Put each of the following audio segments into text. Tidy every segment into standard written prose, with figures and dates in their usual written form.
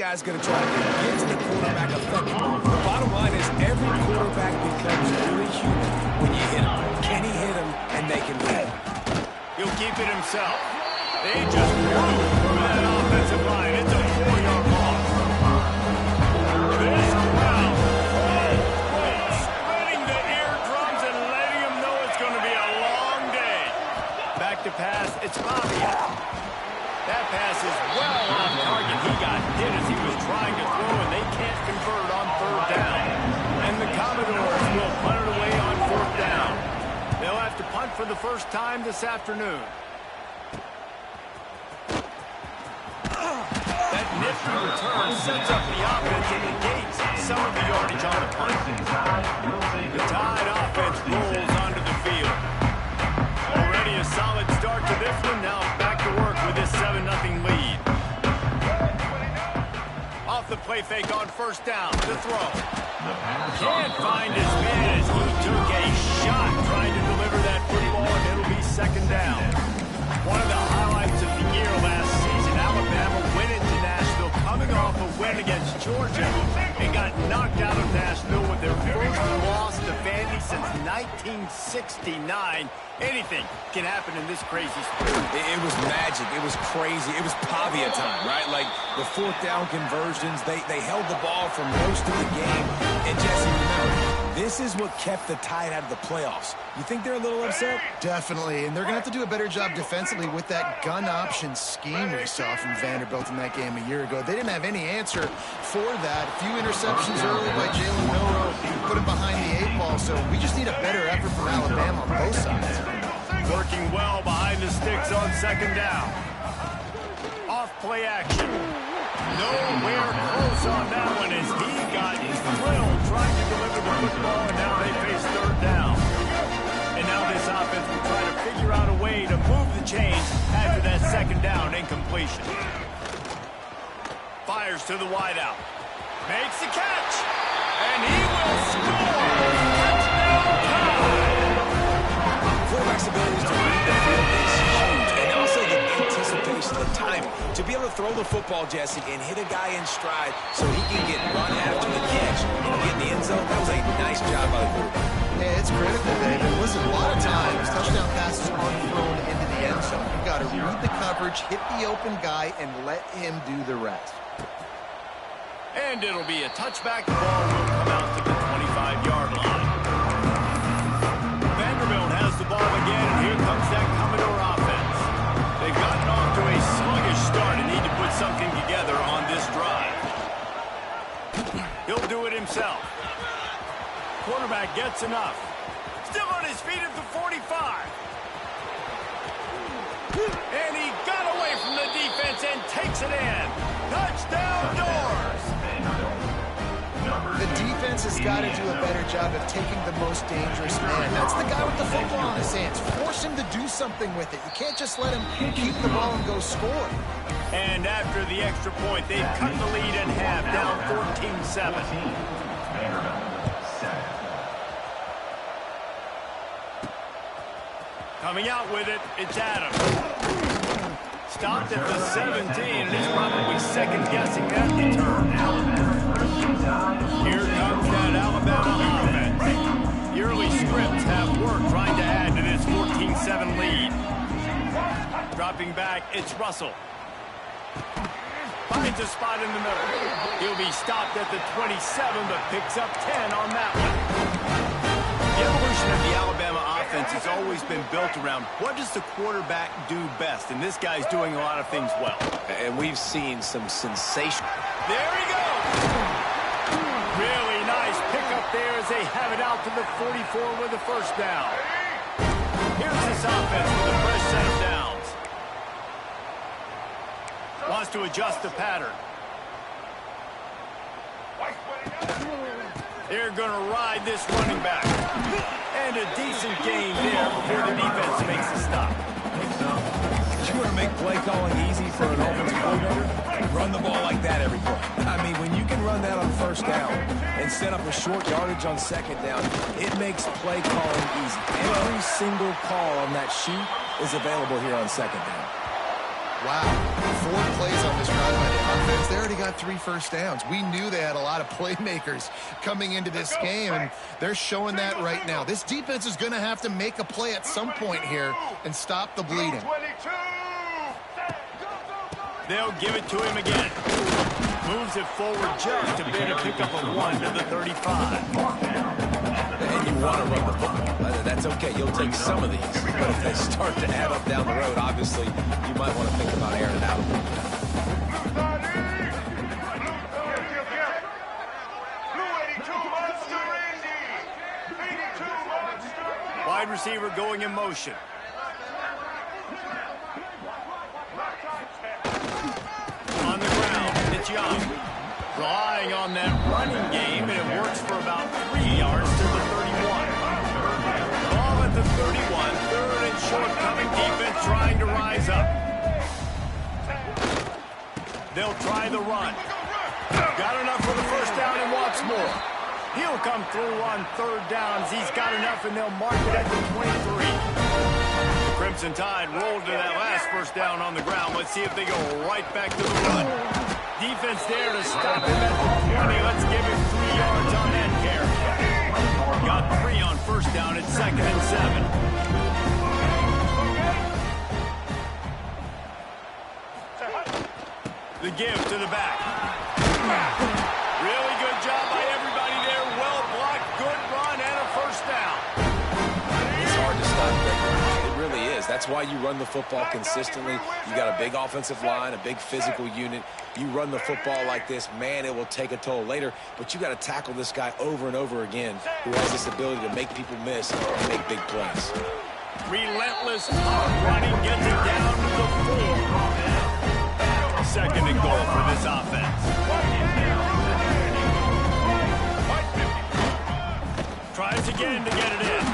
guy's going to try to get to the quarterback effectively. The bottom line is every quarterback becomes really human when you hit him. Can he hit him and make him pay? He'll keep it himself. They just blew through that offensive line. It's a 4-yard loss. This crowd spreading the eardrums and letting them know it's going to be a long day. Back to pass. It's Fabio. That pass is well off target. He got hit as he was trying to throw, and they can't convert on 3rd down. And the Commodores will punt it away on 4th down. They'll have to punt for the first time this afternoon. That nifty return sets up the offense and negates some of the yardage on the punt. The Tide offense rolls onto the field. Already a solid start to this one. Now back to work with this 7-0 lead. Off the play fake on 1st down. The throw. Can't find his man as he took a shot trying to deliver that football, and it'll be 2nd down. One of the highlights of the year last season, Alabama went into Nashville coming off a win against Georgia and got knocked out of Nashville with their first loss to Vandy since 1969. Anything can happen in this crazy sport. It was magic. It was crazy. It was Pavia time, right? Like the 4th down conversions, they held the ball for most of the game. And Jesse, remember, this is what kept the Tide out of the playoffs. You think they're a little upset? Definitely, and they're going to have to do a better job defensively with that gun option scheme we saw from Vanderbilt in that game a year ago. They didn't have any answer for that. A few interceptions early by Jalen Milroe put him behind the 8 ball, so we just need a better effort from Alabama on both sides. Working well behind the sticks on 2nd down. Off play action. Nowhere close on that one as he got thrilled trying to deliver the football, and now they face 3rd down. And now this offense will try to figure out a way to move the chains after that 2nd down incompletion. Fires to the wideout. Makes the catch. And he will score. Touchdown Tide. Quarterback's abilities to read the field is huge, and also the anticipation, the timing. To be able to throw the football, Jesse, and hit a guy in stride so he can get run after the catch and get in the end zone, that was a nice job by the quarterback. Yeah, it's critical, David. Listen, a lot of times, touchdown passes aren't thrown into the end zone. You've got to read the coverage, hit the open guy, and let him do the rest. And it'll be a touchback. The ball will come out to the 25-yard line. Vanderbilt has the ball again, and here comes that Commodore offense. They've gotten off to a sluggish start and need to put something together on this drive. He'll do it himself. Quarterback gets enough. Still on his feet at the 45. And he got away from the defense and takes it in. Touchdown Doors. The defense has got to do a better job of taking the most dangerous man. That's the guy with the football in his hands. Force him to do something with it. You can't just let him keep the ball and go score. And after the extra point, they've cut the lead in half, down 14-7. Coming out with it, it's Adams. Stopped at the 17, and he's probably second-guessing that return. Here comes that Alabama offense. The early scripts have worked trying to add to this 14-7 lead. Dropping back, it's Russell. Finds a spot in the middle. He'll be stopped at the 27, but picks up 10 on that one. The evolution of the Alabama offense has always been built around what does the quarterback do best, and this guy's doing a lot of things well. And we've seen some sensation. There he goes! Really nice pickup there as they have it out to the 44 with a 1st down. Here's this offense with a fresh set of downs. Wants to adjust the pattern. They're going to ride this running back. And a decent gain there before the defense makes a stop. You want to make play calling easy for an offensive coordinator? Run the ball like that every play. I mean, when you can run that on 1st down and set up a short yardage on 2nd down, it makes play calling easy. Every single call on that sheet is available here on 2nd down. Wow. 4 plays on this drive by the offense. defense. They already got 3 first downs. We knew they had a lot of playmakers coming into this game, and they're showing that right now. This defense is going to have to make a play at some point here and stop the bleeding. They'll give it to him again. Moves it forward just a bit, a pickup of 1 to the 35. And you want to run the football. That's okay. You'll take some of these. But if they start to add up down the road, obviously, you might want to think about airing it out a little bit. Wide receiver going in motion. On the ground, it's Young. Relying on that running game, and it works for about 3 yards to the 31. Ball at the 31, third and short, coming defense trying to rise up. They'll try the run. Got enough for the first down and wants more. He'll come through on third downs. He's got enough, and they'll mark it at the 23. The Crimson Tide rolled to that last first down on the ground. Let's see if they go right back to the run. Defense there to stop him at the 20. Let's give him 3 yards on that carry. Got 3 on first down at 2nd and 7. The give to the back. Really good job by everybody there. Well blocked, good run, and a first down. It's hard to stop that. It really is. That's why you run the football consistently. You got a big offensive line, a big physical unit. You run the football like this, man, it will take a toll later. But you got to tackle this guy over and over again who has this ability to make people miss and make big plays. Relentless running gets it down to the 4. 2nd and goal for this offense. Tries again to get it in.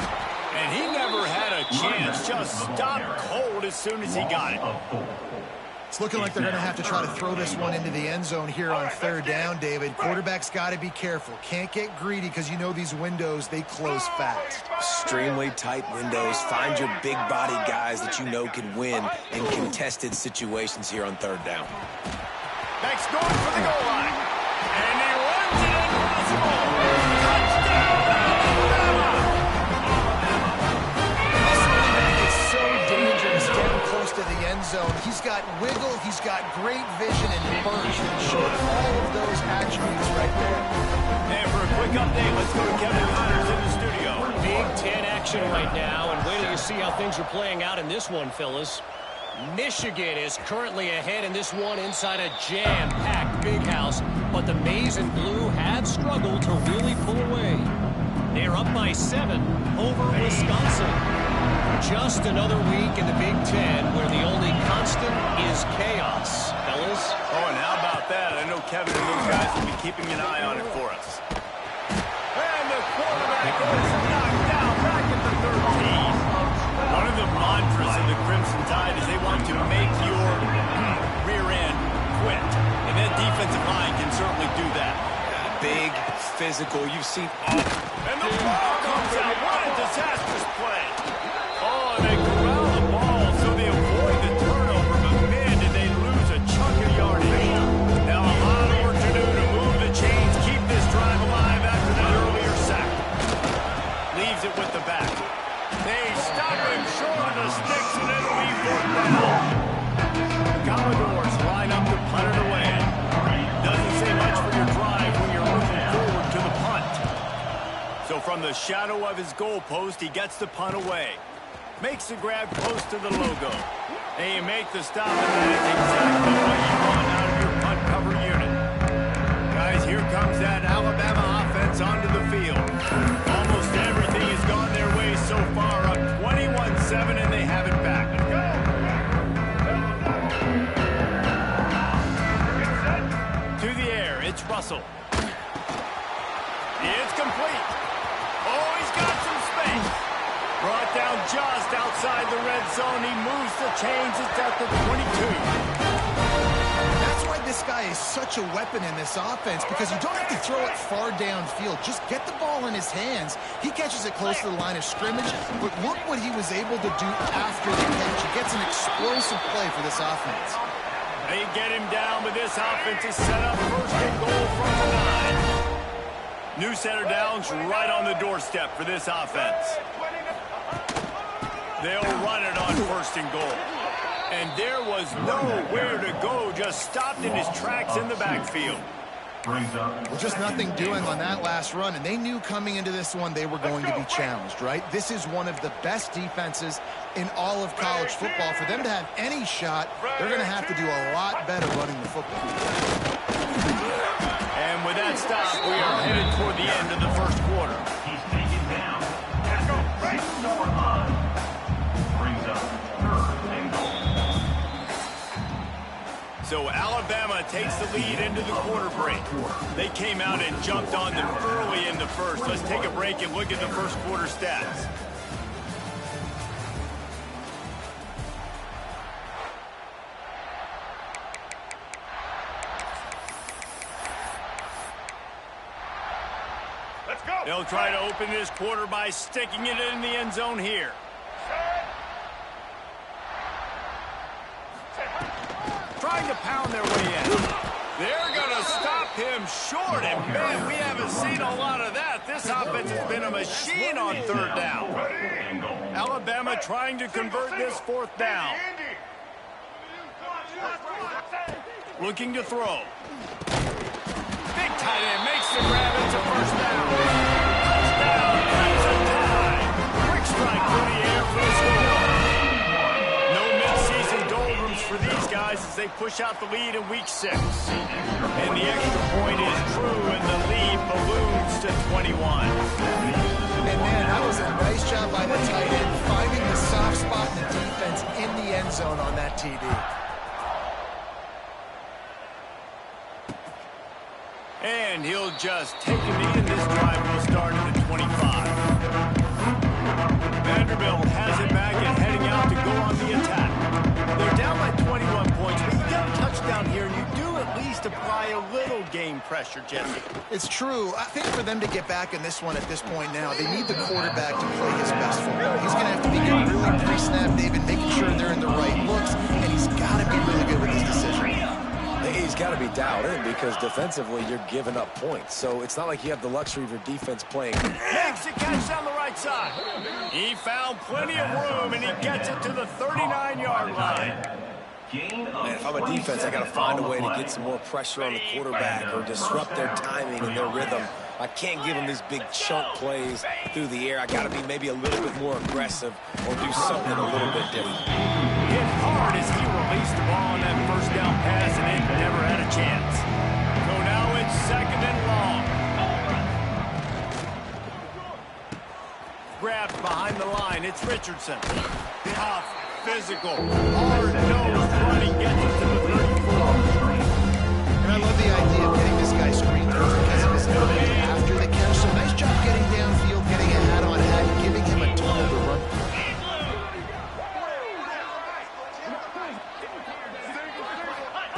And he never had a chance. Just stopped cold as soon as he got it. It's looking like they're going to have to try to throw this one into the end zone here on third down, David. Quarterback's got to be careful. Can't get greedy because you know these windows, they close fast. Extremely tight windows. Find your big body guys that you know can win in contested situations here on third down. Next going for the goal line. And he runs it impossible. Touchdown, Alabama! This running back is so dangerous down close to the end zone. He's got wiggle, he's got great vision and burst. Showed all of those attributes right there. And for a quick update, let's go to Kevin Connors in the studio. Big Ten action right now, and wait till you see how things are playing out in this one, fellas. Michigan is currently ahead in this one inside a jam-packed big house, but the Maize and Blue have struggled to really pull away. They're up by 7 over Wisconsin. Just another week in the Big Ten where the only constant is chaos, fellas. Oh, and how about that? I know Kevin and those guys will be keeping an eye on it for us. And the quarterback is knocked down back at the 13. One of the mantras of the Crimson Tide is they want to make your rear end quit. And that defensive line can certainly do that. Big, physical. You've seen all. And the ball comes out. What a disastrous play. Oh, and they corral the ball so they avoid the turnover. But, man, did they lose a chunk of yardage. Now a lot of work to do to move the chains, keep this drive alive after that earlier sack. Leaves it with the back. They stop him short of the sticks, and it'll be 4th down. The Commodores line up to punt it away. Doesn't say much for your drive when you're looking forward to the punt. So from the shadow of his goalpost, he gets the punt away. Makes the grab close to the logo. And you make the stop, and that is exactly what you want out of your punt cover unit. Guys, here comes that Alabama offense onto the field. Almost everything has gone their way so far, up 21-7, and they have it back. Let's go! To the air, it's Russell. It's complete. Oh, he's got some space. Brought down just outside the red zone. He moves the chains. It's at the 22. That's why this guy is such a weapon in this offense, because you don't have to throw it far downfield. Just get the ball in his hands. He catches it close to the line of scrimmage, but look what he was able to do after the catch. He gets an explosive play for this offense. They get him down, but this offense is set up first and goal from the 9. New center downs right on the doorstep for this offense. They'll run it on first and goal. And there was nowhere to go, just stopped in his tracks in the backfield. Well, just nothing doing on that last run, and they knew coming into this one they were going to be challenged, right? This is one of the best defenses in all of college football. For them to have any shot, they're going to have to do a lot better running the football. And with that stop, we are headed toward the end of the first quarter. He's taken down at the right score line. Brings up third and goal. So Alabama takes the lead into the quarter break. They came out and jumped on them early in the first. Let's take a break and look at the first quarter stats. Let's go. They'll try to open this quarter by sticking it in the end zone here. Trying to pound their way in. They're going to stop him short, and man, we haven't seen a lot of that. This offense has been a machine on third down. Alabama trying to convert this fourth down. Looking to throw. Big tight end makes the grab. It's a first down. Touchdown, Crimson Tide. Quick strike through the air for the score. No midseason doldrums for these guys as they push out the lead in week 6. And the extra point is true, and the lead balloons to 21. And man, that was a nice job by the tight end, finding the soft spot in the defense in the end zone on that TD. And he'll just take a knee, and this drive will start at the 25. Vanderbilt has it back and heading out to go on the attack. They're down by 21 points, but you get a touchdown here, and you do at least apply a little game pressure, Jesse. It's true. I think for them to get back in this one at this point now, they need the quarterback to play his best football. He's going to have to be getting really pre-snap, David, making sure they're in the right looks, and he's got to be really good with his decision. He's got to be dialed in because defensively you're giving up points. So it's not like you have the luxury of your defense playing. Makes a catch down the right side. He found plenty of room, and he gets it to the 39-yard line. Man, if I'm a defense, I got to find a way to get some more pressure on the quarterback or disrupt their timing and their rhythm. I can't give them these big chunk plays through the air. I got to be maybe a little bit more aggressive or do something a little bit different. Hit hard as he released the ball on that first down pass, and it never had a chance. So now it's second and long. Grabbed behind the line. It's Richardson. Tough, physical, hard-nosed running, gets it to the 34. And I love the idea of getting this guy screened through because of his ability after the catch. So nice job getting downfield, getting a hat-on-hat, and giving him a tunnel to run.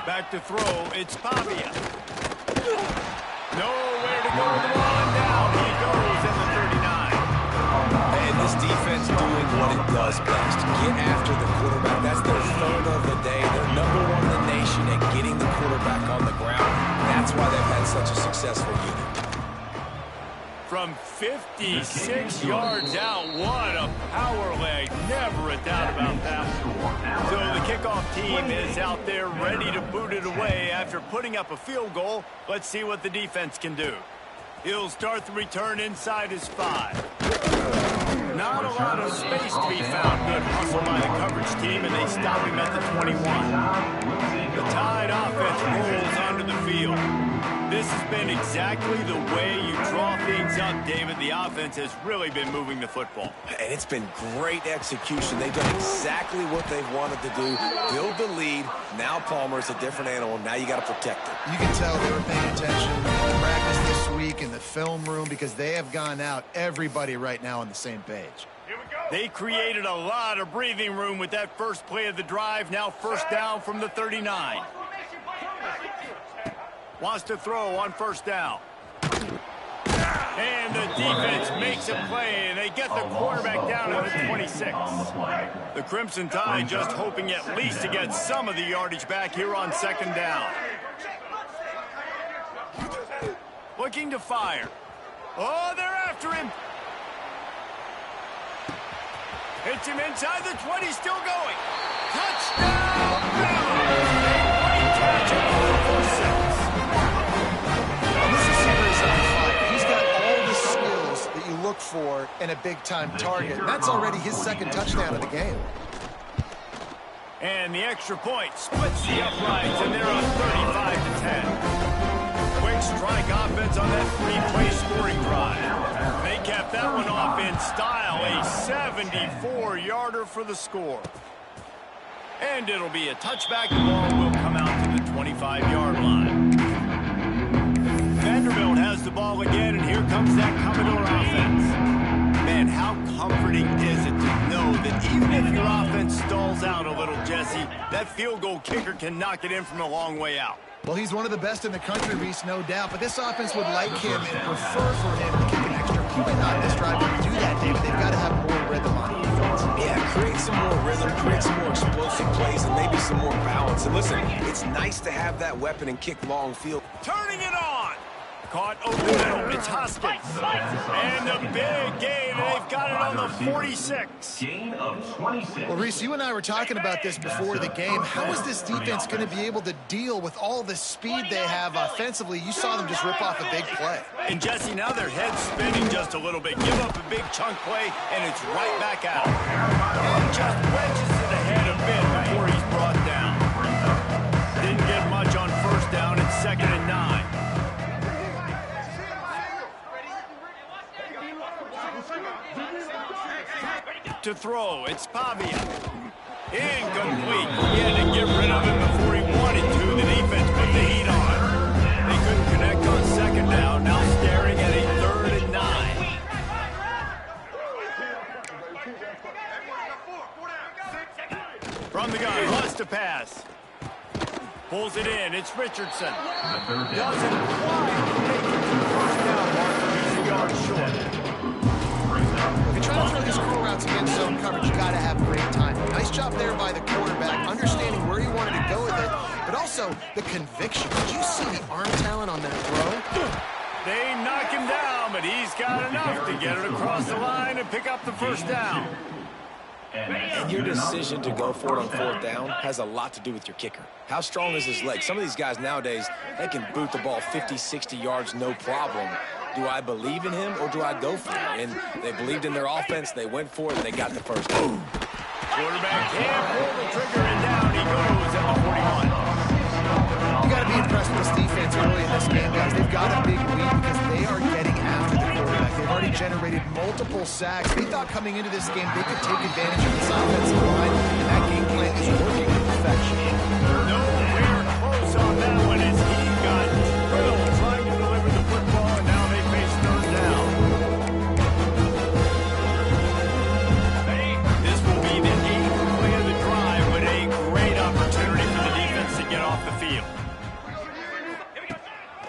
Back to throw, it's Pavia. Nowhere to go with the ball, and down he goes in the 39. And this defense doing what it does best. Get after the quarterback. That's their third of the day. They're number 1 in the nation at getting the quarterback on the ground. That's why they've had such a successful unit. From 56 yards out, what a power leg. Never a doubt about that. So the kickoff team is out there ready to boot it away after putting up a field goal. Let's see what the defense can do. He'll start the return inside his 5. Not a lot of space to be found. Good hustle by the coverage team, and they stop him at the 21. The Tide offense rolls onto the field. This has been exactly the way you draw things up, David. The offense has really been moving the football. And it's been great execution. They've done exactly what they've wanted to do. Build the lead. Now Palmer's a different animal. Now you got to protect it. You can tell they were paying attention in practice this week in the film room because they have gone out, everybody right now on the same page. They created a lot of breathing room with that first play of the drive. Now first down from the 39. Wants to throw on first down. And the defense makes a play, and And they get the quarterback down at the 26. The Crimson Tide just hoping at least to get some of the yardage back here on second down. Looking to fire. Oh, they're after him. Hits him inside the 20, still going. Touchdown! Great catch at 6. This receiver is on fire. He's got all the skills that you look for in a big-time target. That's already his second touchdown of the game. And the extra point splits the uprights, and they're up 35-10. Quick strike offense on that three-play scoring drive. They kept that one off in style, a 74-yarder for the score. And it'll be a touchback. The ball will come out to the 25-yard line. Vanderbilt has the ball again, and here comes that Commodore offense. Man, how comforting is it to know that even if your offense stalls out a little, Jesse, that field goal kicker can knock it in from a long way out. Well, he's one of the best in the country, Reese, no doubt. But this offense would like him and prefer for him to kick an extra point on this drive. To do that, David, they've got to have more rhythm on defense. Yeah, create some more rhythm, create some more explosive plays, and maybe some more balance. And listen, it's nice to have that weapon and kick long field. Turning it on. Caught over the middle. It's Hoskins. And the big gain. They've got it on the 46. Gain of 26. Well, Reese, you and I were talking about this before the game. How is this defense going to be able to deal with all the speed they have offensively? You saw them just rip off a big play. And, Jesse, now their head's spinning just a little bit. Give up a big chunk play, and it's right back out. And just wedges it ahead a bit before he's brought down. Didn't get much on first down. It's 2nd and 9. To throw, it's Pavia. Incomplete. He had to get rid of him before he wanted to. The defense put the heat on. They couldn't connect on second down. Now staring at a 3rd and 9. From the gun, wants to pass. Pulls it in. It's Richardson. Doesn't quite make it to the first down mark. He's a yard short. If you're trying to throw these curl routes against zone coverage, you got to have great timing. Nice job there by the quarterback, understanding where he wanted to go with it, but also the conviction. Did you see the arm talent on that throw? They knock him down, but he's got enough to get it across the line and pick up the first down. And your decision to go for it on 4th down has a lot to do with your kicker. How strong is his leg? Some of these guys nowadays, they can boot the ball 50, 60 yards, no problem. Do I believe in him or do I go for it? And they believed in their offense. They went for it, and they got the first down. Quarterback can't pull the trigger, and down he goes at the 41. You got to be impressed with this defense early in this game, guys. They've got a big lead because they are getting after the quarterback. They've already generated multiple sacks. They thought coming into this game they could take advantage of this offensive line, and that game plan is working to perfection. Nowhere close on that one as he got drilled trying to deliver the football, and now they face 3rd down. This will be the 8th play of the drive, but a great opportunity for the defense to get off the field.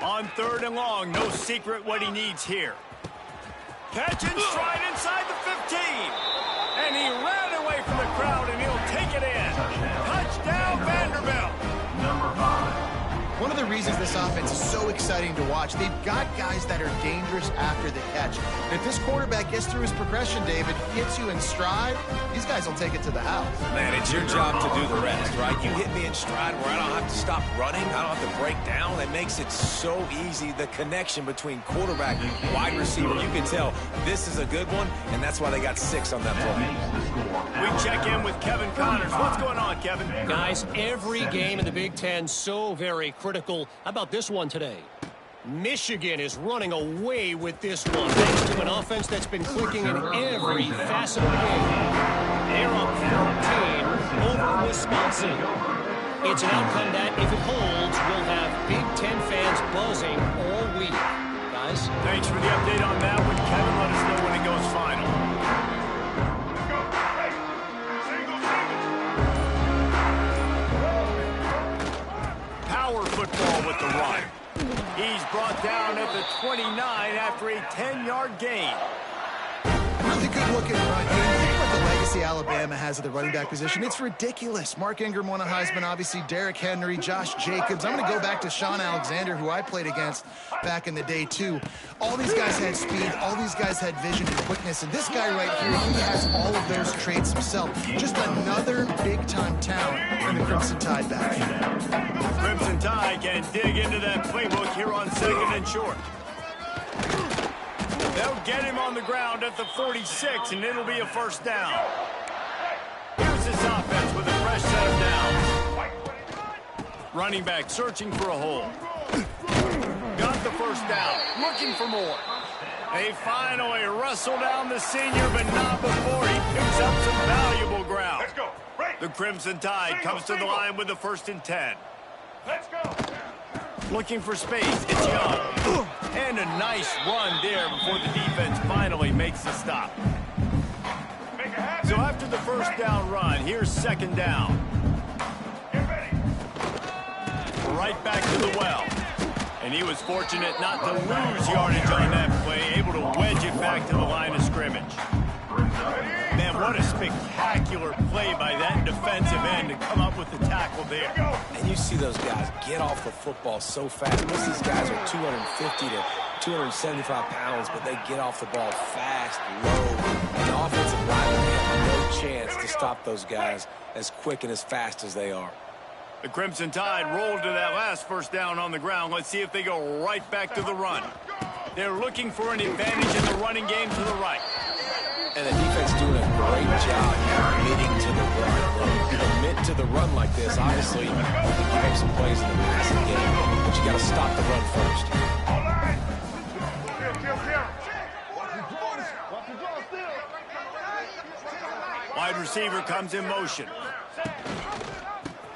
On 3rd and long, no secret what he needs here. Catch and stride inside the 15. And he ran away from the crowd, and he'll take it in. Touchdown, Vanderbilt. Number 5. One of the reasons this offense is so exciting to watch, they've got guys that are dangerous after the catch. And if this quarterback gets through his progression, David, hits you in stride, these guys will take it to the house. Man, it's your job to do the rest, right? You hit me in stride where I don't have to stop running. I don't have to break down. It makes it so easy, the connection between quarterback and wide receiver. You can tell this is a good one, and that's why they got 6 on that play. We check in with Kevin Connors. What's going on, Kevin? Guys, every game in the Big Ten so very critical. How about this one today? Michigan is running away with this one thanks to an offense that's been clicking in every facet of the game. They're up 14 over Wisconsin. It's an outcome that, if it holds, will have Big Ten fans buzzing all week. Guys? Thanks for the update on that one, Kevin. Let us know when it goes final. Power football with the run. He's brought down at the 29 after a 10-yard gain. Really a good look at think about the legacy Alabama has at the running back position. It's ridiculous. Mark Ingram won a Heisman, obviously. Derrick Henry, Josh Jacobs. I'm going to go back to Sean Alexander, who I played against back in the day, too. All these guys had speed. All these guys had vision and quickness. And this guy right here, he has all of those traits himself. Just another big-time talent in the Crimson Tide backfield. Crimson Tide can dig into that playbook here on 2nd and short. They'll get him on the ground at the 46, and it'll be a first down. Here's this offense with a fresh set of downs. Running back searching for a hole. Got the first down, looking for more. They finally wrestle down the senior, but not before he picks up some valuable ground. Let's go. Right. The Crimson Tide comes to the line with the 1st and 10. Let's go. Looking for space. It's Young. And a nice run there before the defense finally makes the stop. So after the first down run, here's 2nd down. Get ready. Right back to the well. And he was fortunate not to lose yardage on that play, able to wedge it back to the line of scrimmage. Man, what a spectacular play by that defensive end to come up with the tackle there. And you see those guys get off the football so fast. Most of these guys are 250 to 275 pounds, but they get off the ball fast, low. And the offensive linemen have no chance to stop those guys as quick and as fast as they are. The Crimson Tide rolled to that last first down on the ground. Let's see if they go right back to the run. They're looking for an advantage in the running game to the right. And the defense doing a great job committing to the run. When you commit to the run like this, obviously, you can make some plays in the passing game, but you got to stop the run first. All right. Wide receiver comes in motion.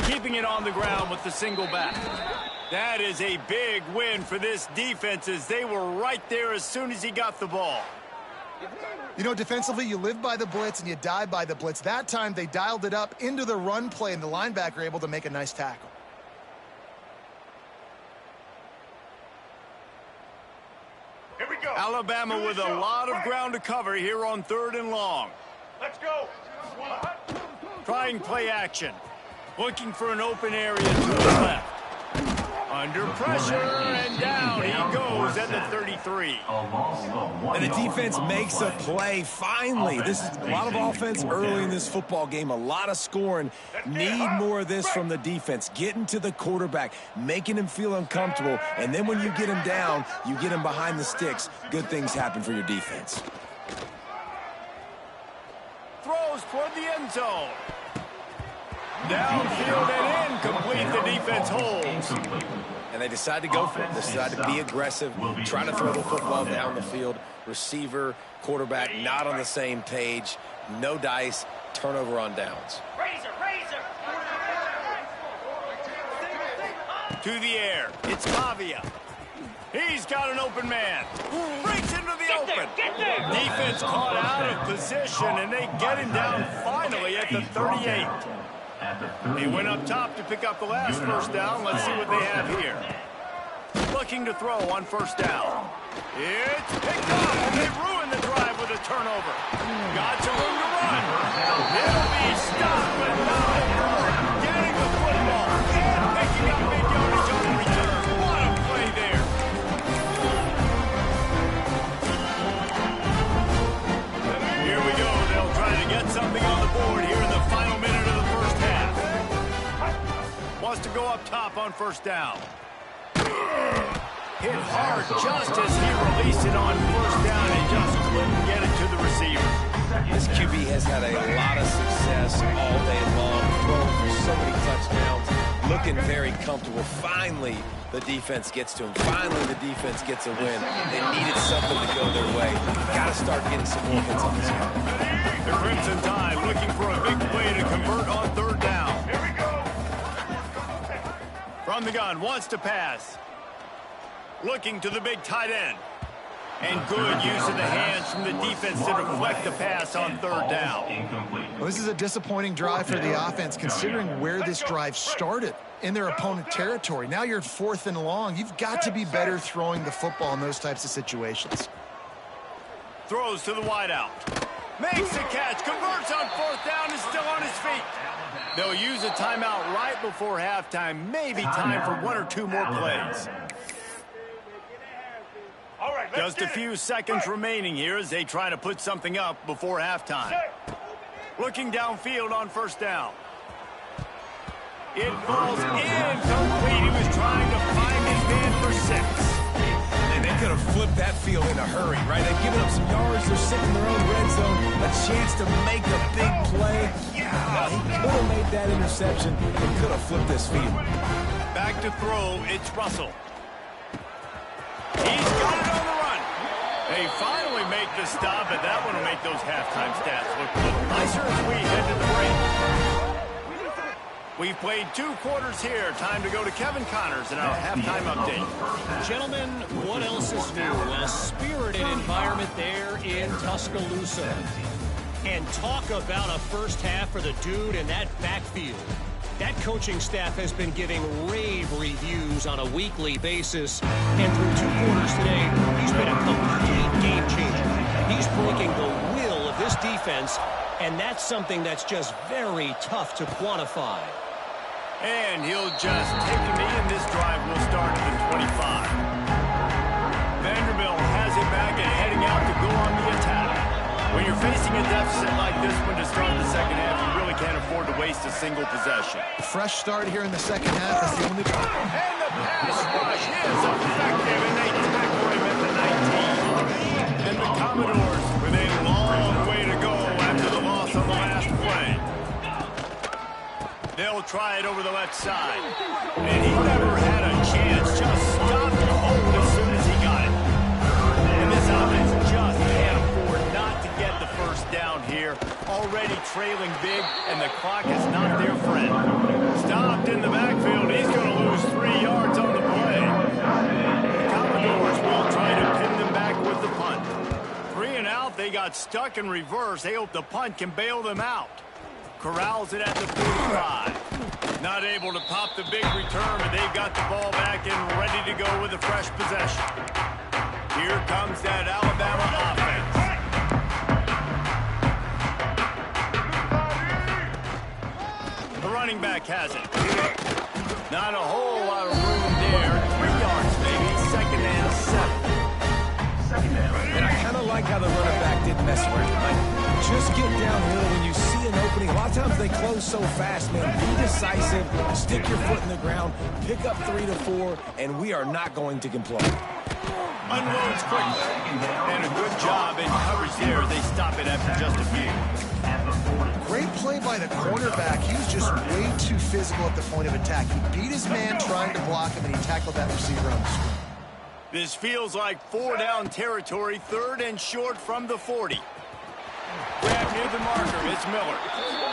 Keeping it on the ground with the single back. That is a big win for this defense as they were right there as soon as he got the ball. You know, defensively, you live by the blitz and you die by the blitz. That time, they dialed it up into the run play, and the linebacker able to make a nice tackle. Here we go. Alabama with a lot of ground to cover here on 3rd and long. Let's go. Trying play action. Looking for an open area to the left. Under pressure, and down he goes at the 33. And the defense makes a play, finally. This is a lot of offense early in this football game, a lot of scoring. Need more of this from the defense. Getting to the quarterback, making him feel uncomfortable, and then when you get him down, you get him behind the sticks. Good things happen for your defense. Throws toward the end zone. Downfield and incomplete. The defense holds. And they decide to go for it. They decide to be aggressive, try to throw the football down the field. Receiver, quarterback, not on the same page. No dice. Turnover on downs. To the air. It's Pavia. He's got an open man. Breaks into the open. Defense caught out of position, and they get him down finally at the 38. He went up top to pick up the last first down. Let's see what they have here. Looking to throw on first down. It's picked up, and they ruined the drive with a turnover. Got some room to run. It'll be stopped, but not getting the football and picking up big yardage on the return. What a play there. Here we go. They'll try to get something on the board here in the final minute of the first half. Wants to go up top on first down. Hit hard just as he released it on first down and just couldn't get it to the receiver. This QB has had a lot of success all day long, throwing for so many touchdowns, looking very comfortable. Finally, the defense gets to him. Finally, the defense gets a win. They needed something to go their way. Got to start getting some more hits on this guy. The Crimson Tide looking for a big play to convert on third down. Here we go. From the gun, wants to pass. Looking to the big tight end. And good use of the hands from the defense to deflect the pass on third down. Well, this is a disappointing drive for the offense, considering where this drive started in their opponent territory. Now you're at 4th and long. You've got to be better throwing the football in those types of situations. Throws to the wideout. Makes the catch, converts on fourth down, is still on his feet. They'll use a timeout right before halftime. Maybe time for one or two more plays. Just a few seconds remaining here as they try to put something up before halftime. Looking downfield on first down. It falls incomplete. He was trying to find his man for 6. And they could have flipped that field in a hurry, right? They've given up some yards. They're sitting in their own red zone. A chance to make a big play. Yeah, he could have made that interception and could have flipped this field. Back to throw. It's Russell. He's got it on the run. They finally make the stop, and that one will make those halftime stats look a little nicer as we head to the break. We've played 2 quarters here. Time to go to Kevin Connors in our halftime update. Gentlemen, what else is new? A spirited environment there in Tuscaloosa. And talk about a first half for the dude in that backfield. That coaching staff has been giving rave reviews on a weekly basis. And through 2 quarters today, he's been a complete game changer. He's breaking the will of this defense, and that's something that's just very tough to quantify. And he'll just take a knee, and this drive will start at the 25. Vanderbilt has it back and heading out to go on the attack. When you're facing a deficit like this one to start the second half, you really can't afford to waste a single possession. Fresh start here in the second half. That's the only... And the pass rush is effective, and they tackle him at the 19. And the Commodores with a long way to go after the loss on the last play. They'll try it over the left side. And he never had a chance. Just stopped cold as soon as he got it. And this offense just can't afford not to get the first down here. Already trailing big, and the clock is not their friend. Stopped in the backfield. He's going to lose 3 yards on the play. The Commodores will try to pin them back with the punt. 3 and out. They got stuck in reverse. They hope the punt can bail them out. Corrals it at the 45. Not able to pop the big return, but they've got the ball back and ready to go with a fresh possession. Here comes that Alabama offense. The running back has it. Not a whole lot of room there. 3 yards maybe. Second and 7. And I kind of like how the running back didn't mess around. Like, just get downhill when you see an opening. A lot of times they close so fast, man. Be decisive, stick your foot in the ground, pick up 3 to 4, and we are not going to complain. Unloads quickly. And a good job in coverage there. They stop it after just a few. Great play by the cornerback. He was just way too physical at the point of attack. He beat his man trying to block him, and he tackled that receiver on the screen. This feels like 4-down territory, 3rd and short from the 40. Grab near the marker, it's Miller.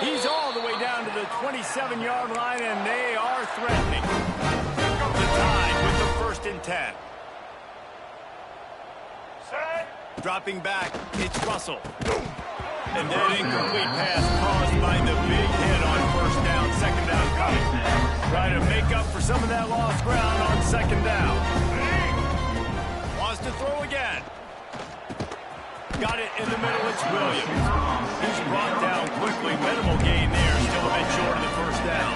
He's all the way down to the 27-yard line, and they are threatening. The tie with the 1st and 10. Dropping back, it's Russell. And that incomplete pass caused by the big hit on 1st down, 2nd down coming. Trying to make up for some of that lost ground on 2nd down. Wants to throw again. Got it in the middle, it's Williams. He's brought down quickly, minimal gain there, still a bit short of the 1st down.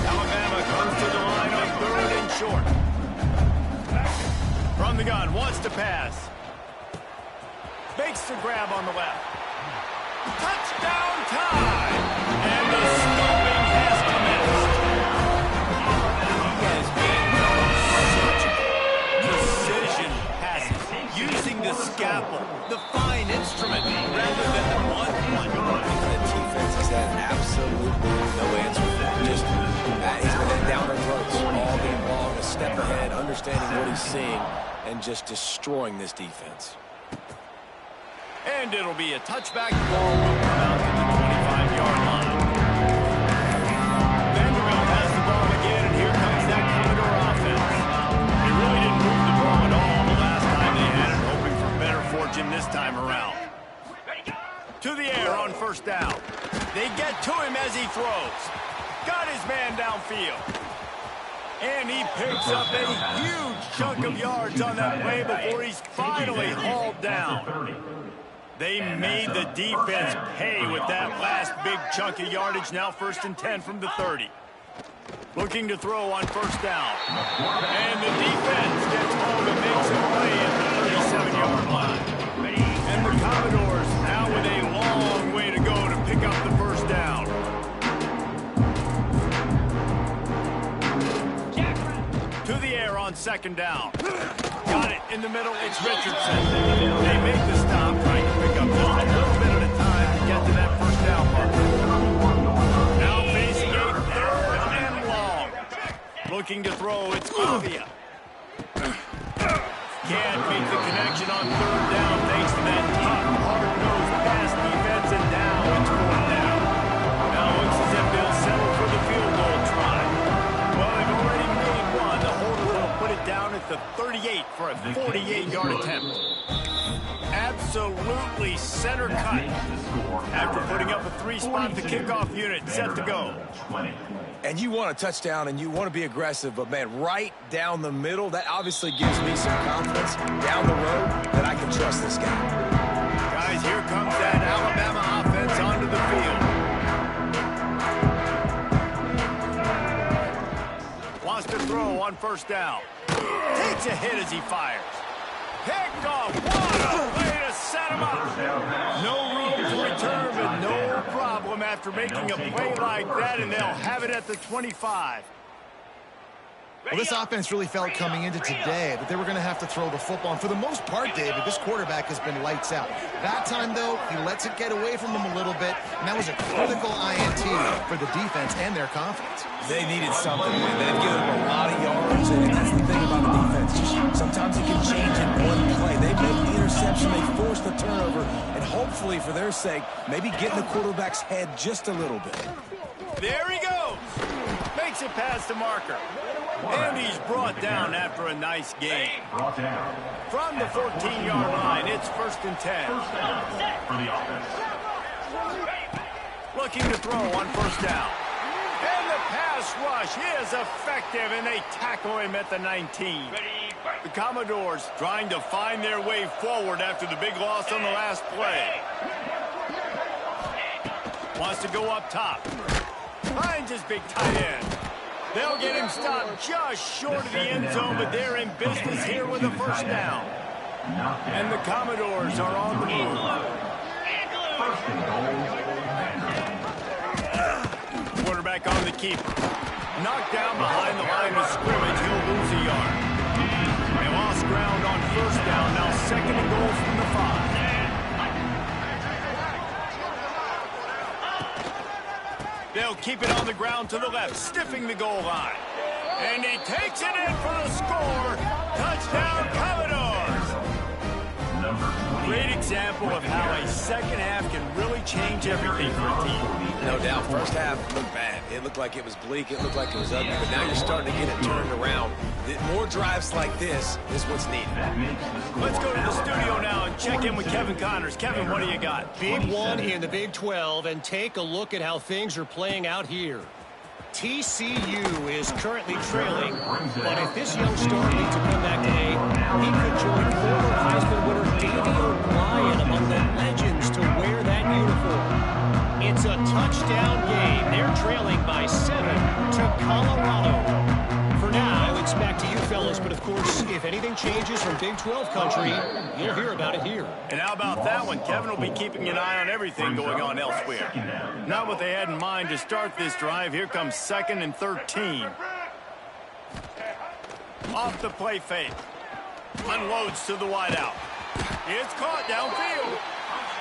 Alabama comes to the line on 3rd and short. From the gun, wants to pass. Makes the grab on the left. Touchdown time! And the stopping has commenced. Precision passes, using the scalpel, the fine instrument, rather than the blunt one. The defense has had absolutely no answer for him. Just, he's been down their throats all game long, a step ahead, understanding what he's seeing, and just destroying this defense. And it'll be a touchback. The ball will come out to the 25-yard line. Vanderbilt has the ball again, and here comes that Commodore offense. They really didn't move the ball at all the last time they had it, hoping for better fortune this time around. To the air on 1st down. They get to him as he throws. Got his man downfield. And he picks up a huge chunk of yards on that play before he's finally hauled down. They made the defense pay with that last big chunk of yardage. Now 1st and 10 from the 30. Looking to throw on 1st down. And the defense gets home and makes a play at the 37-yard line. And the Commodores now with a long way to go to pick up the 1st down. To the air on 2nd down. Got it in the middle. It's Richardson. They make the stop, trying to pick up just a little bit at a time to get to that 1st down marker. Now facing a 3rd and long. Looking to throw, it's Avia. Can't make the connection on 3rd down thanks to that tough, hard-nosed pass defense, and now it's 4th down. Now it looks as if they'll settle for the field goal try. Well, they've already made one. The holder will put it down at the 38 for a 48-yard attempt. Absolutely center cut. After putting up a 3-spot, the kickoff unit set to go. And you want a touchdown and you want to be aggressive, but man, right down the middle, that obviously gives me some confidence down the road that I can trust this guy. Guys, here comes that Alabama offense onto the field. Wants to throw on 1st down. Takes a hit as he fires. Picked off. What a way to set him up. No room to return, but no problem after making a play like that, and they'll have it at the 25. Well, this offense really felt coming into today that they were going to have to throw the football. And for the most part, David, this quarterback has been lights out. That time, though, he lets it get away from him a little bit, and that was a critical INT for the defense and their confidence. They needed something. They've given them a lot of yards, and that's the thing about the defense. Just sometimes it can change in one play. They make the interception, they force the turnover, and hopefully, for their sake, maybe get in the quarterback's head just a little bit. There he goes. Makes it past the marker. And he's brought down after a nice game. From the 14-yard line, it's 1st and 10. Looking to throw on 1st down. And the pass rush is effective, and they tackle him at the 19. The Commodores trying to find their way forward after the big loss on the last play. Wants to go up top. Finds his big tight end. They'll get him stopped just short of the end zone, but they're in business here with a 1st down. And the Commodores are on the move. Quarterback on the keeper. Knocked down behind the line of scrimmage. He'll lose a yard. They lost ground on 1st down. Now 2nd and goal from the 5. They'll keep it on the ground to the left, stiffing the goal line. And he takes it in for the score. Touchdown, Commodores. Great example of how a 2nd half can really change everything for a team. No doubt, 1st half looked bad. It looked like it was bleak. It looked like it was ugly. But now you're starting to get it turned around. More drives like this is what's needed. Let's go to the studio now and check in with Kevin Connors. Kevin, what do you got? Big one in the Big 12, and take a look at how things are playing out here. TCU is currently trailing, but if this young star needs a comeback today, he could join former Heisman winner Davey O'Brien among the legends to wear that uniform. It's a touchdown game. They're trailing by 7 to Colorado. For now, it's back to you, fellas, but of course, if anything changes from Big 12 country, you'll hear about it here. And how about that one? Kevin will be keeping an eye on everything going on elsewhere. Not what they had in mind to start this drive. Here comes 2nd and 13. Off the play fake. Unloads to the wideout. It's caught downfield.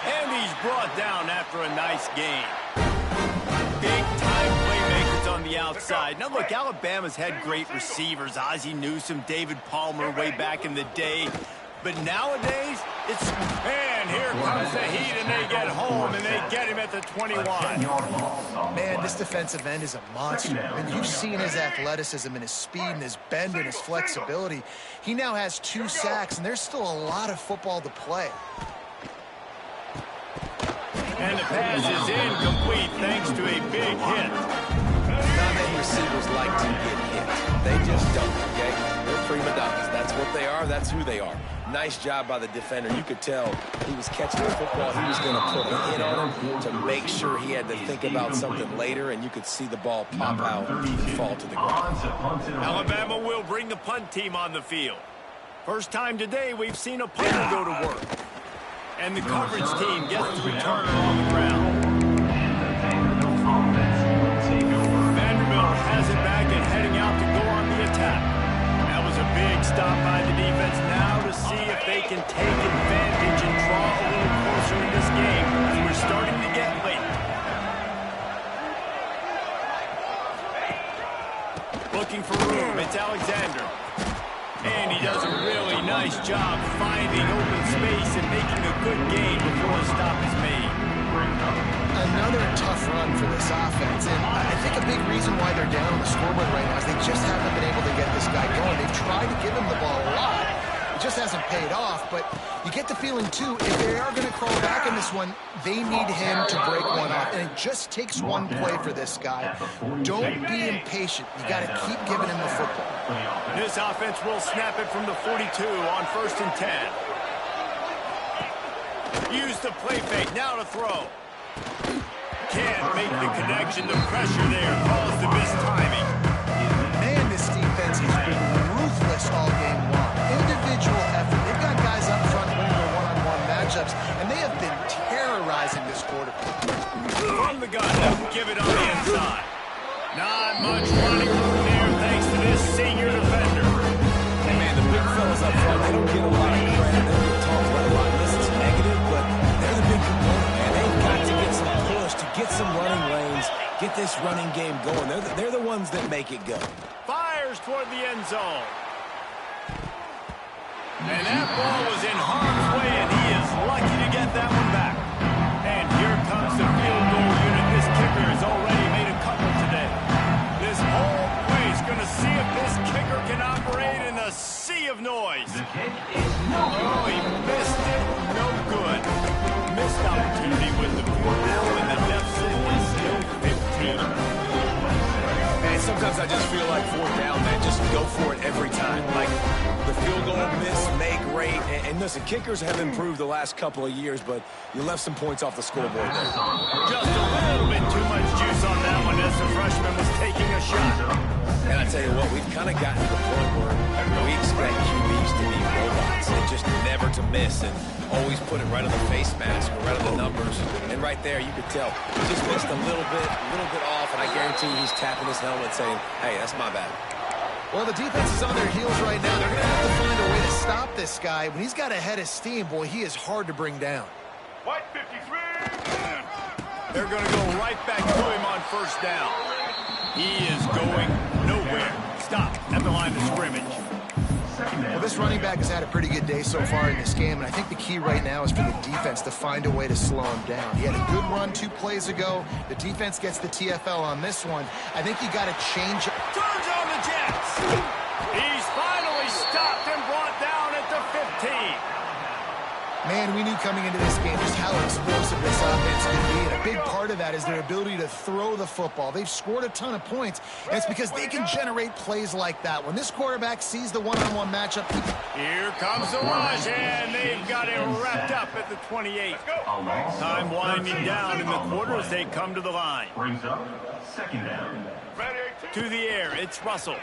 And he's brought down after a nice game. Big-time playmakers on the outside. Now, look, Alabama's had great receivers. Ozzie Newsome, David Palmer way back in the day. But nowadays, it's... And here comes the heat, and they get home, and they get him at the 21. Man, this defensive end is a monster. And you've seen his athleticism and his speed and his bend and his flexibility. He now has 2 sacks, and there's still a lot of football to play. And the pass is incomplete thanks to a big hit. Not many receivers like to get hit. They just don't, okay? They're prima donnas. That's what they are. That's who they are. nice job by the defender. You could tell he was catching the football. He was going to put a hit on him to make sure he had to think about something later, and you could see the ball pop out and fall to the ground. Alabama will bring the punt team on the field. First time today we've seen a punter go to work. And the coverage team gets the returner on the ground. Vanderbilt has it back and heading out to go on the attack. That was a big stop by the defense. Now to see if they can take advantage and draw a little closer in this game. We're starting to get late. Looking for room. It's Alexander. And he does a really nice job finding open space and making a good gain before a stop is made. Another tough run for this offense, and I think a big reason why they're down on the scoreboard right now is they just haven't been able to get this guy going. They've tried to give him the ball a lot. It just hasn't paid off, but you get the feeling, too, if they are going to crawl back in this one, they need him to break one off, and it just takes one play for this guy. Don't be impatient. You got to keep giving him the football. This offense will snap it from the 42 on 1st and 10. Use the play fake, now to throw. Can't make the connection. The pressure there caused the missed timing. Man, this defense has been ruthless all game long. Individual effort. They've got guys up front winning their one-on-one matchups, and they have been terrorizing this quarterback. From the gun, give it on the inside. Not much running room there thanks to this senior defender. Hey, man, the big fellas up front, they don't get a lot of credit. They don't get talked about a lot unless it's negative, but they're the big component, man. They've got to get some push, to get some running lanes, get this running game going. They're the ones that make it go. Fires toward the end zone. And that ball was in harm's way, and he is lucky to get that one back. And here comes the field goal unit. This kicker has already made a couple today. This whole place going to see if this kicker can operate in a sea of noise. Oh, he missed it. No good. Missed opportunity with the field goal, and the deficit is still 15. Man, sometimes I just feel like 4th down, man. Just go for it every time. Like the field goal miss, make great. And listen, kickers have improved the last couple of years, but you left some points off the scoreboard there. Just a little bit too much juice on that one as the freshman was taking a shot. And I tell you what, we've kind of gotten to the point where we expect QBs to be robots and just never to miss and always put it right on the face mask or right on the numbers. And right there, you could tell he just missed a little bit off, and I guarantee he's tapping his helmet saying, hey, that's my bad. Well, the defense is on their heels right now. They're going to have to find a way to stop this guy. When he's got a head of steam, boy, he is hard to bring down. White 53. They're going to go right back to him on 1st down. He is going nowhere. Stop at the line of scrimmage. Well, this running back has had a pretty good day so far in this game, and I think the key right now is for the defense to find a way to slow him down. He had a good run 2 plays ago. The defense gets the TFL on this one. I think you got to change. Turns on the Jets. He's finally stopped and brought down at the 15. Man, we knew coming into this game just how explosive this offense could be, and a big part of that is their ability to throw the football. They've scored a ton of points, and it's because they can generate plays like that. When this quarterback sees the one-on-one matchup... Here comes the rush, and they've got it wrapped up at the 28. Time winding down in the quarter as they come to the line. Brings up 2nd down. To the air, it's Russell.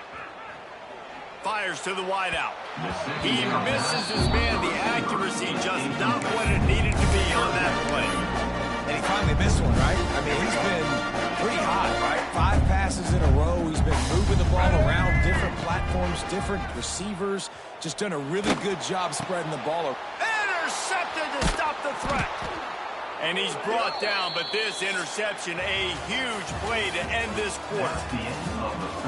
Fires to the wideout. He misses his man. The accuracy just not what it needed to be on that play. And he finally missed one, right? I mean, he's been pretty hot, right? 5 passes in a row. He's been moving the ball around different platforms, different receivers. Just done a really good job spreading the ball. Intercepted to stop the threat. And he's brought down, but this interception, a huge play to end this quarter.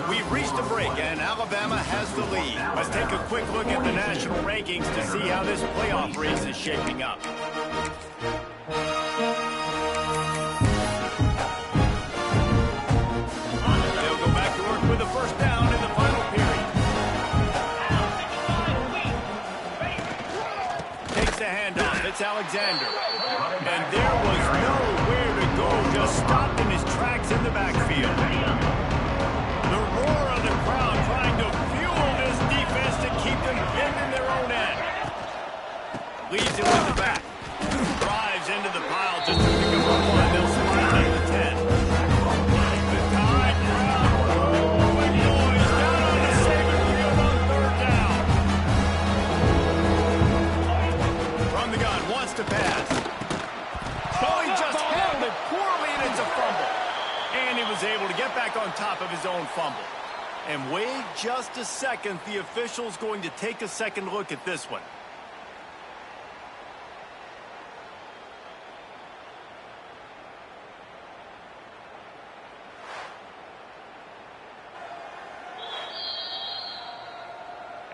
We've reached a break, and Alabama has the lead. Let's take a quick look at the national rankings to see how this playoff race is shaping up. They'll go back to work with the 1st down in the final period. Takes the handoff. It's Alexander. And there was nowhere to go, just stopped in his tracks in the backfield. The roar of the crowd trying to fuel this defense to keep them pinned in their own end. Leads it with the back. Drives into the pile just to pick up a 1. They'll slide into the 10. The time round. Oh, and he's down on the saving field on 3rd down. From the gun, wants to pass. Oh, he just handled it poorly, and it's a fumble. And he was able to get back on top of his own fumble. And wait just a second. The official's going to take a second look at this one.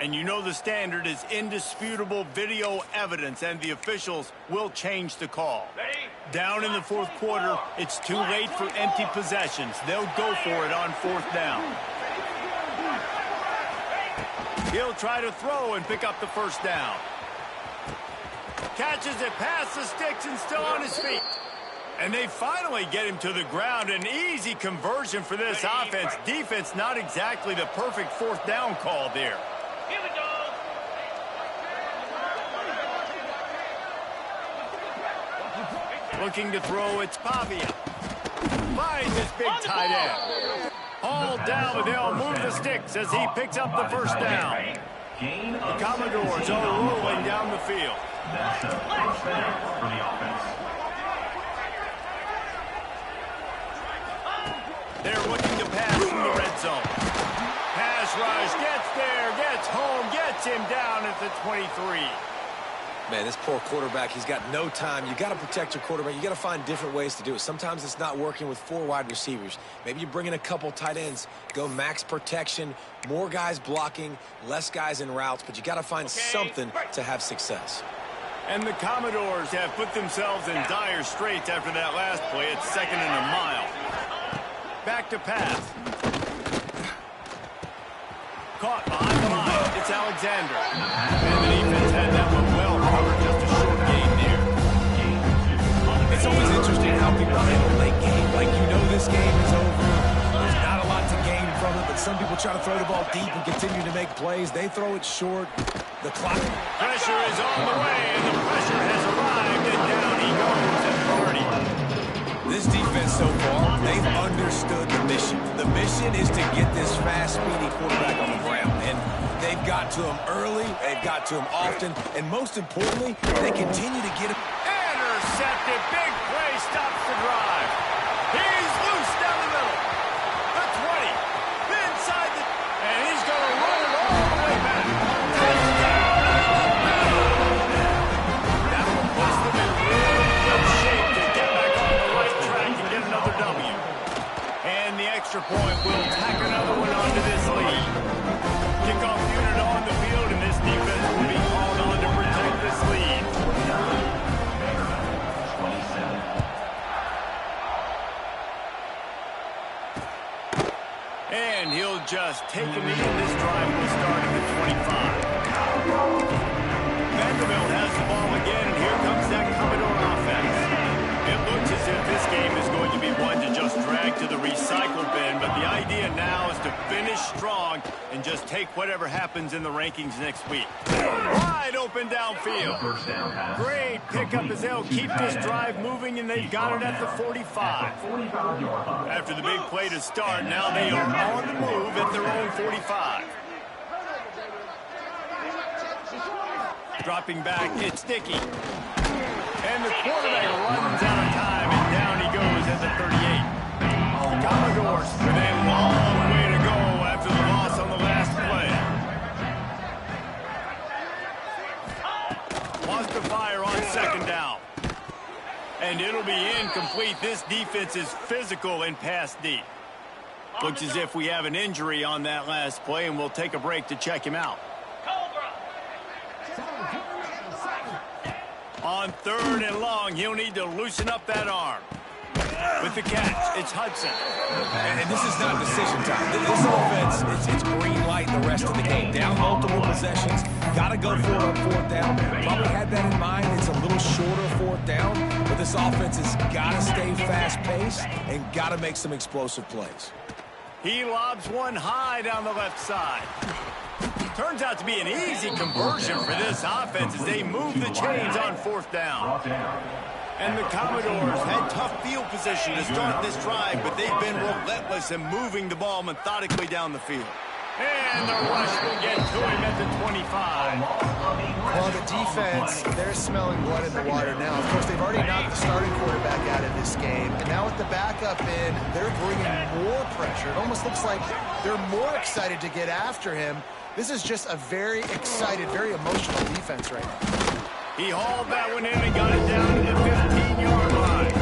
And you know the standard is indisputable video evidence, and the officials will change the call. Down in the 4th quarter, it's too late for empty possessions. They'll go for it on 4th down. He'll try to throw and pick up the 1st down. Catches it past the sticks and still on his feet. And they finally get him to the ground. An easy conversion for this offense. Defense, not exactly the perfect 4th down call there. Here we go. Looking to throw, it's Pavia. Finds his big tight end. All down, but they'll move the sticks as he picks up the 1st down. The Commodores are rolling down the field. That's a 1st down for the offense. They're looking to pass from the red zone. Pass rush, gets there, gets home, gets him down at the 23. Man, this poor quarterback, he's got no time. You got to protect your quarterback. You got to find different ways to do it. Sometimes it's not working with 4 wide receivers. Maybe you bring in a couple tight ends, go max protection, more guys blocking, less guys in routes, but you got to find something to have success. And the Commodores have put themselves in dire straits after that last play. It's 2nd and a mile. Back to pass. Caught behind the line. It's Alexander. And the defense had that one well covered. Just a short gain there. It's always interesting how people handle late game. Like, you know this game is over. There's not a lot to gain from it, but some people try to throw the ball deep and continue to make plays. They throw it short. The clock. Pressure is on the way, and the pressure has arrived, and down he goes at 30. This defense so far, they've understood the mission. The mission is to get this fast, speedy quarterback on the ground. And they've got to him early, they've got to him often, and most importantly, they continue to get him. Intercepted, big play, stops the drive. He's loose down the middle. The 20, inside the, and he's going to run it all the way back. Touchdown, Alabama! That will push them in really good shape to get back on the right track and get another W. And the extra point will tack another one onto this lead. Kickoff unit on the field, and this defense will be called on to protect this lead. And he'll just take a knee, and this drive will start at the 25. Vanderbilt has the ball again, and here comes that Commodore offense. It looks as if this game is going to be one to just drag to the recycle bin, but the idea now is to finish strong and just take whatever happens in the rankings next week. Wide open downfield. Great pickup as they'll keep this drive moving, and they've got it at the 45. After the big play to start, now they are on the move at their own 45. Dropping back, it's Dickey. And the quarterback runs out of time, and down he goes at the 38. Commodores with a long way to go after the loss on the last play. Wants to fire on 2nd down. And it'll be incomplete. This defense is physical and pass deep. Looks as if we have an injury on that last play, and we'll take a break to check him out. On 3rd and long, he'll need to loosen up that arm. With the catch, it's Hudson. And this is not decision time. This offense, it's green light the rest of the game. Down multiple possessions, got to go for it on 4th down. Probably had that in mind. It's a little shorter 4th down, but this offense has got to stay fast-paced and got to make some explosive plays. He lobs one high down the left side. Turns out to be an easy conversion for this offense as they move the chains on 4th down. And the Commodores had tough field position to start this drive, but they've been relentless in moving the ball methodically down the field. And the rush will get to him at the 25. Well, the defense, they're smelling blood in the water now. Of course, they've already knocked the starting quarterback out of this game. And now with the backup in, they're bringing more pressure. It almost looks like they're more excited to get after him. This is just a very excited, very emotional defense right now. He hauled that one in and got it down to the 15-yard line.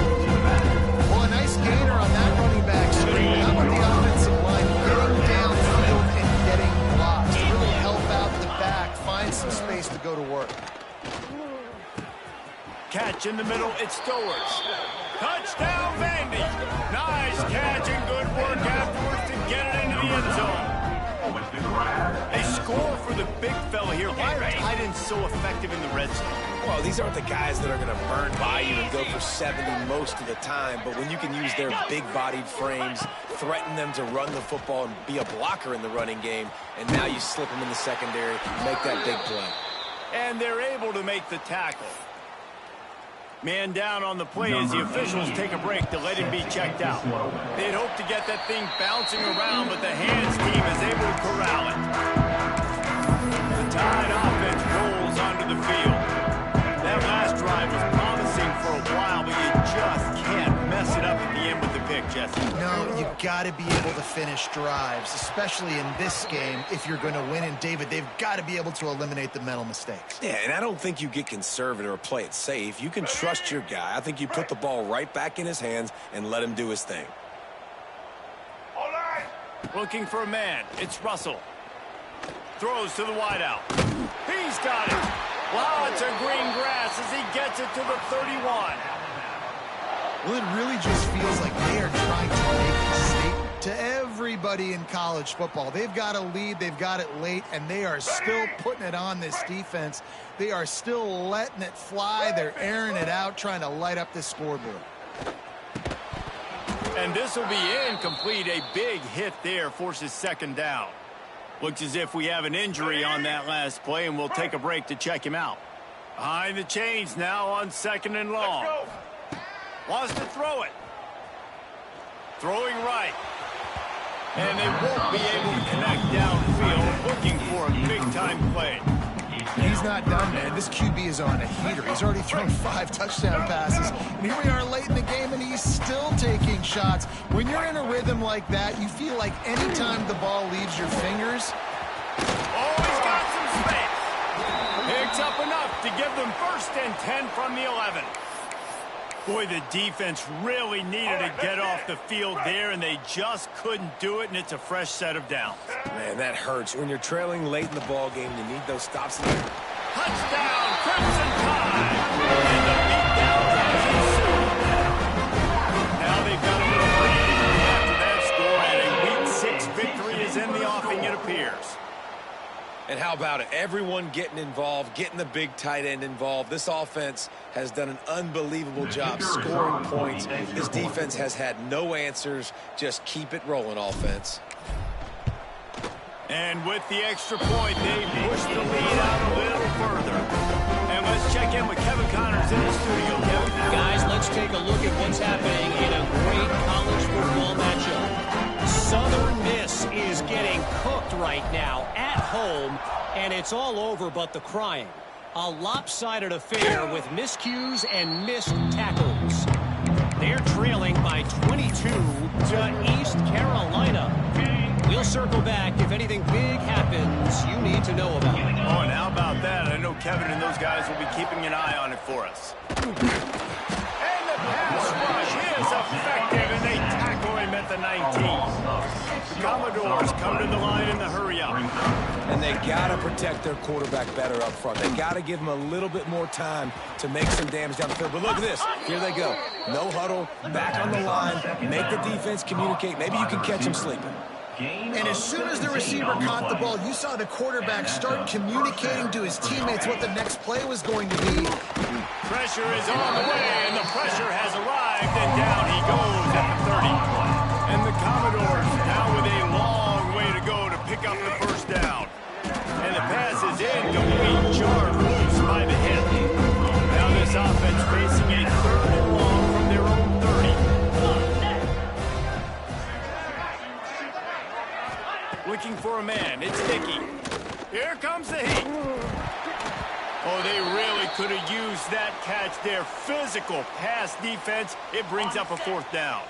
Well, a nice gainer on that running back screen. How about the offensive line getting downfield and getting blocks to really help out the back, find some space to go to work. Catch in the middle, it's Stowers. Touchdown, Vandy. Nice catch and good work afterwards to get it into the end zone. They score for the big fella here. Why are tight ends so effective in the red zone? Well, these aren't the guys that are going to burn by you and go for 70 most of the time, but when you can use their big-bodied frames, threaten them to run the football and be a blocker in the running game, and now you slip them in the secondary, make that big play. And they're able to make the tackle. Man down on the play as the officials take a break to let him be checked out. They'd hoped to get that thing bouncing around, but the hands team is able to corral it. The Tide offense rolls onto the field. That last drive was promising for a while, but you just can't mess it up at the end with the pick, Jesse. No, you got to be able to finish drives, especially in this game. If you're going to win, and David, they've got to be able to eliminate the mental mistakes. Yeah, and I don't think you get conservative or play it safe. You can trust your guy. I think you put the ball right back in his hands and let him do his thing. Looking for a man. It's Russell. Throws to the wideout. He's got it. Lots of green grass as he gets it to the 31. Well, it really just feels like they are trying to make a statement to everybody in college football. They've got a lead, they've got it late, and they are still putting it on this defense. They are still letting it fly. They're airing it out, trying to light up this scoreboard. And this will be incomplete. A big hit there forces 2nd down. Looks as if we have an injury on that last play, and we'll take a break to check him out. Behind the chains now on 2nd and long. Wants to throw it. Throwing right. And they won't be able to connect downfield, looking for a big-time play. He's not done, man. This QB is on a heater. He's already thrown 5 touchdown passes. And here we are late in the game, and he's still taking shots. When you're in a rhythm like that, you feel like anytime the ball leaves your fingers. Oh, he's got some space. Picks up enough to give them 1st and 10 from the 11. Boy, the defense really needed to get off the field there, and they just couldn't do it, and it's a fresh set of downs. Man, that hurts. When you're trailing late in the ball game, you need those stops. Touchdown, Crimson Tide! And the beatdown has ensued. Now they've got a little breathing after that score, and a Week 6 victory is in the offing, it appears. And how about it? Everyone getting involved, getting the big tight end involved. This offense has done an unbelievable job scoring points. This defense has had no answers. Just keep it rolling, offense. And with the extra point, they push the lead out a little further. And let's check in with Kevin Connors in the studio. Kevin. Guys, let's take a look at what's happening in a great college football matchup. Southern Miss is getting cooked right now at home, and it's all over but the crying. A lopsided affair with miscues and missed tackles. They're trailing by 22 to East Carolina. We'll circle back if anything big happens you need to know about. Oh, and how about that? I know Kevin and those guys will be keeping an eye on it for us. And the pass rush is effective, and they tackle him at the 19. The Commodores come to the line in the hurry-up. And they got to protect their quarterback better up front. They got to give him a little bit more time to make some damage down the field. But look at this. Here they go. No huddle, back on the line, make the defense communicate. Maybe you can catch them sleeping. And as soon as the receiver caught the ball, you saw the quarterback start communicating to his teammates what the next play was going to be. Pressure is on the way, and the pressure has arrived, and down he goes at the 30. And the Commodores now with a long way to go to pick up the 1st down. And for a man. It's Dickey. Here comes the heat. Oh, they really could have used that catch there. Physical pass defense. It brings up a 4th down.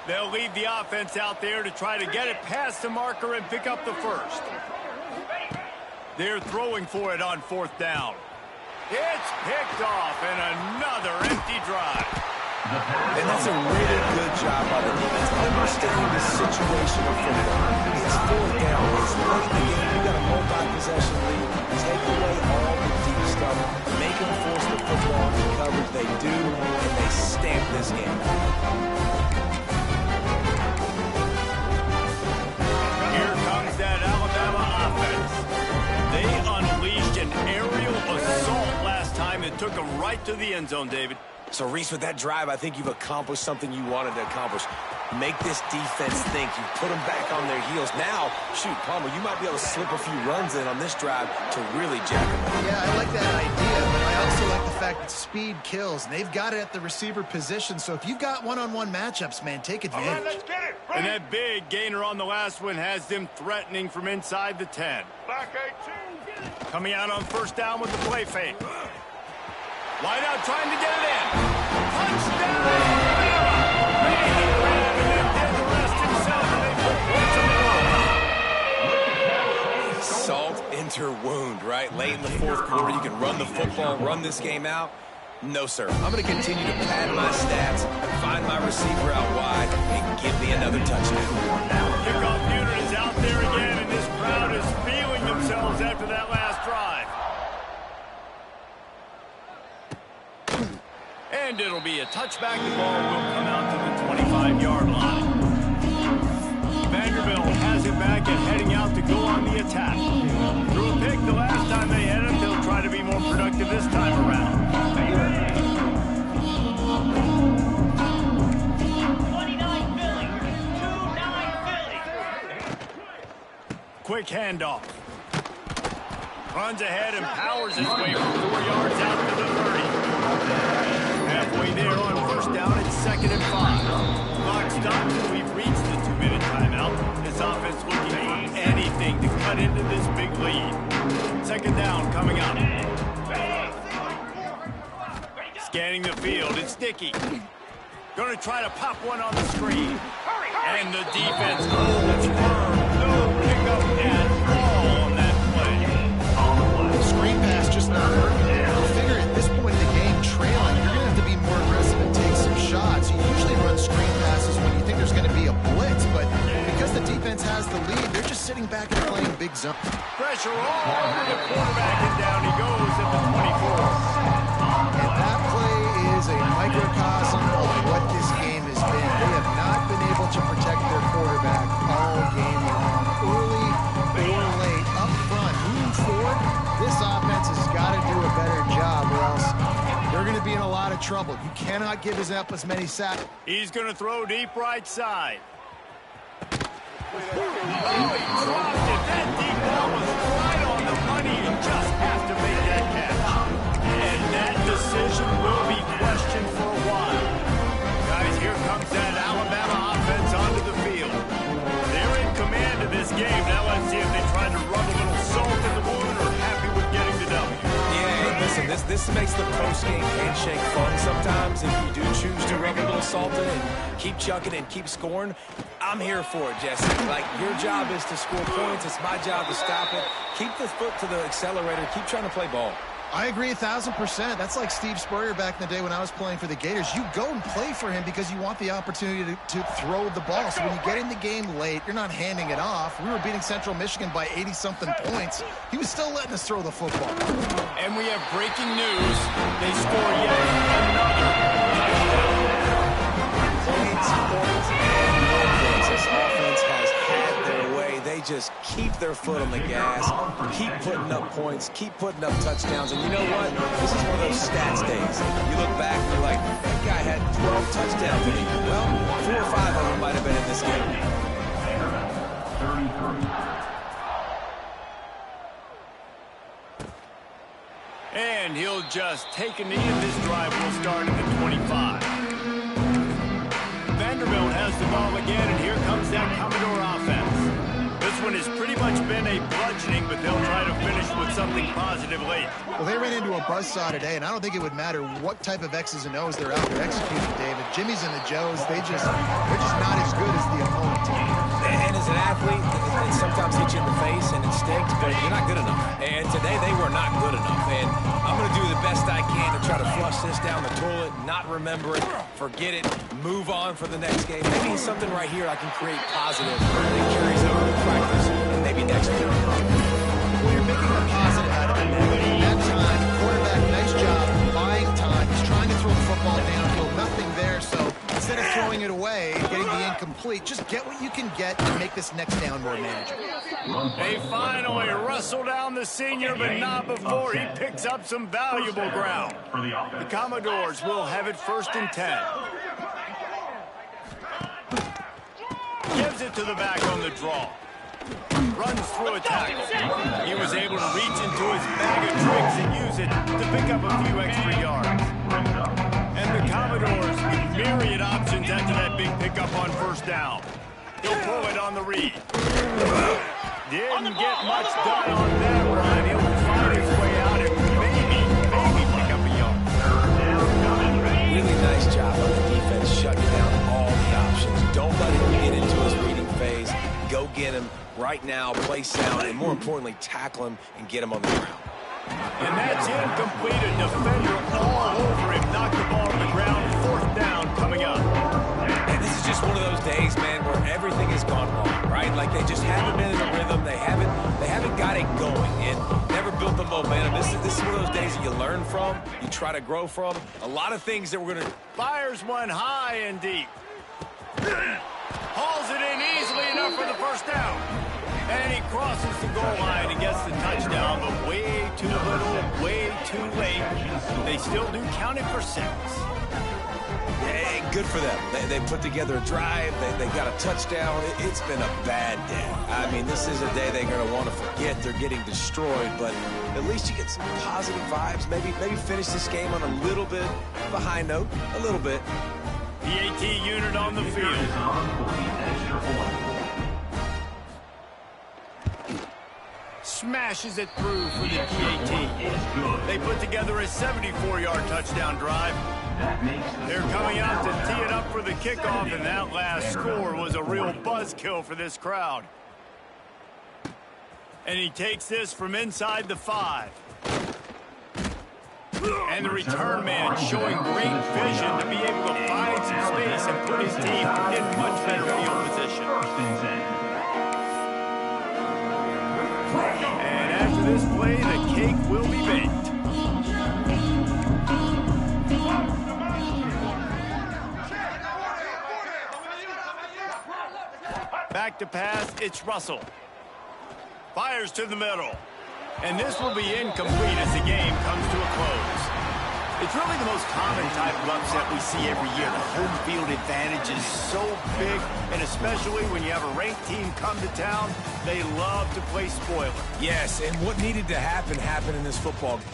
They'll leave the offense out there to try to get it past the marker and pick up the first. They're throwing for it on 4th down. It's picked off, and another empty drive. And that's a really good job by the defense, understanding the situation of football. It's 4th down. It's late in the game. You got a multi-possession lead. Take away all the deep stuff. Make them force the football into coverage. They do, and they stamp this game. Here comes that Alabama offense. They unleashed an aerial assault last time and took them right to the end zone, David. So, Reese, with that drive, I think you've accomplished something you wanted to accomplish. Make this defense think. You put them back on their heels. Now, shoot, Palmer, you might be able to slip a few runs in on this drive to really jack them up. Yeah, I like that idea, but I also like the fact that speed kills. And they've got it at the receiver position. So if you've got one-on-one matchups, man, take advantage. All right, let's get it. And that big gainer on the last one has them threatening from inside the 10. Back 18. Coming out on 1st down with the play fake. Wide out trying to get it in. Touchdown! Made the grab and then did the rest himself, and they put points on the board. Salt into wound, right? Late in the 4th quarter, you can run the football, run this game out. No, sir. I'm going to continue to pad my stats, find my receiver out wide, and give me another touchdown. Kickoff unit is out there again, and this crowd is feeling themselves after that last drive. And it'll be a touchback. The ball will come out to the 25-yard line. Vanderbilt has it back and heading out to go on the attack. Threw a pick the last time they had him. They'll try to be more productive this time around. 29 Philly. 2-9 Philly. Quick handoff. Runs ahead and powers his way from 4 yards out to the 30. Halfway there on 1st down, it's 2nd and 5. Clock stops and we've reached the 2-minute timeout. This offense looking for anything to cut into this big lead. 2nd down coming up. Scanning the field, it's Dickey. Going to try to pop one on the screen. And the defense holds firm. No pickup at all on that play. Screen pass just not working. I figure at this point in the game, trailing, you're going to have to be more aggressive and take some shots. You usually run screen passes when you think there's going to be a blitz, but because the defense has the lead, they're just sitting back and playing big zone. Pressure all over the quarterback, and down he goes at the 24. And that play is a microcosm of what this game has been. They have not been able to protect their quarterback all game long. Early or late, up front, moving forward, this offense has got to do a better job or else they're going to be in a lot of trouble. You cannot give us up as many sacks. He's going to throw deep right side. Oh, he dropped it. That deep ball was right on the money. You just have to make that catch. And that decision will be questioned for a while. Guys, here comes that Alabama offense onto the field. They're in command of this game. Now let's see if they try to rub a little salt in the wound or happy with getting the W. Yeah, listen, this makes the post-game handshake fun sometimes. If you do choose to rub a little salt in and keep chucking and keep scoring, I'm here for it, Jesse. Like, your job is to score points. It's my job to stop it. Keep the foot to the accelerator. Keep trying to play ball. I agree 1,000%. That's like Steve Spurrier back in the day when I was playing for the Gators. You go and play for him because you want the opportunity to throw the ball. So when you get in the game late, you're not handing it off. We were beating Central Michigan by 80-something points. He was still letting us throw the football. And we have breaking news. They score yet another touchdown. Points, and more points. This offense has had their way. They just keep their foot on the gas, keep putting up points, keep putting up touchdowns. And you know what? This is one of those stats days. You look back and you're like, that guy had 12 touchdowns. Well, 4 or 5 of them might have been in this game. And he'll just take a knee, and this drive will start at the 25. Vanderbilt has the ball again, and here comes that Commodore offense. This one has pretty much been a bludgeoning, but they'll try to finish with something positive late. Well, they ran into a buzzsaw today, and I don't think it would matter what type of X's and O's they're out there executing, David. Jimmy's and the Joes, they're just not as good as the opponent team. And as an athlete, it sometimes hits you in the face and it stinks, but you're not good enough. And today they were not good enough. And I'm going to do the best I can to try to flush this down the toilet, not remember it, forget it, move on for the next game. Maybe something right here I can create positive that carries over to practice and maybe next game. Well, you're making a positive out of it, negative. That time, quarterback, nice job buying time. He's trying to throw the football downfield, nothing there. So instead of throwing it away, getting the incomplete, just get what you can get to make this next down more manageable. They finally wrestle down the senior, but not before he picks up some valuable ground. The Commodores will have it 1st and 10. Gives it to the back on the draw. Runs through a tackle. He was able to reach into his bag of tricks and use it to pick up a few extra yards. And the Commodores with myriad options after that big pickup on 1st down. He'll pull it on the read. Didn't get much done on that run. He'll find his way out and maybe pick up a yard. Really nice job on the defense, shutting down all the options. Don't let him get into his reading phase. Go get him right now, play sound, and more importantly, tackle him and get him on the ground. And that's incomplete. A defender all over him. Knocked the ball on the ground. 4th down coming up. And this is just one of those days, man, where everything has gone wrong, right? Like they just haven't been in the rhythm. They haven't got it going and never built the momentum. This is one of those days that you learn from, you try to grow from. A lot of things that we're going to... Fires one high and deep. Hauls it in easily enough for the 1st down. And he crosses the goal line and gets the touchdown, but way too little, way too late. They still do count it for 6. Hey, good for them. They put together a drive. They got a touchdown. It's been a bad day. I mean, this is a day they're going to want to forget. They're getting destroyed, but at least you get some positive vibes. Maybe finish this game on a little bit of a high note, a little bit. PAT unit on the field. Smashes it through for the PAT. They put together a 74-yard touchdown drive. They're coming out to tee it up for the kickoff, and that last score was a real buzzkill for this crowd. And he takes this from inside the 5. And the return man showing great vision to be able to find some space and put his team in much better field position. And after this play, the cake will be baked. Back to pass, it's Russell. Fires to the middle. And this will be incomplete as the game comes to a close. It's really the most common type of upset we see every year. The home field advantage is so big, and especially when you have a ranked team come to town, they love to play spoiler. Yes, and what needed to happen happened in this football game.